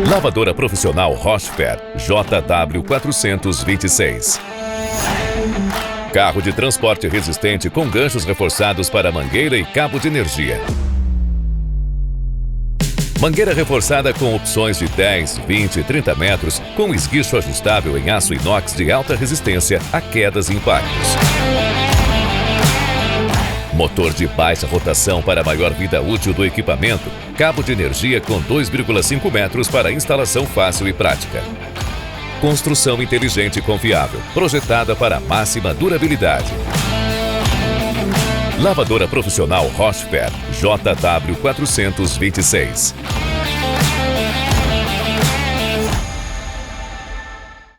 Lavadora profissional Rochfer JW 426. Carro de transporte resistente com ganchos reforçados para mangueira e cabo de energia. Mangueira reforçada com opções de 10, 20 e 30 metros, com esguicho ajustável em aço inox de alta resistência a quedas e impactos. Motor de baixa rotação para maior vida útil do equipamento, cabo de energia com 2,5 metros para instalação fácil e prática. Construção inteligente e confiável, projetada para máxima durabilidade. Lavadora profissional Rochfer JW 426.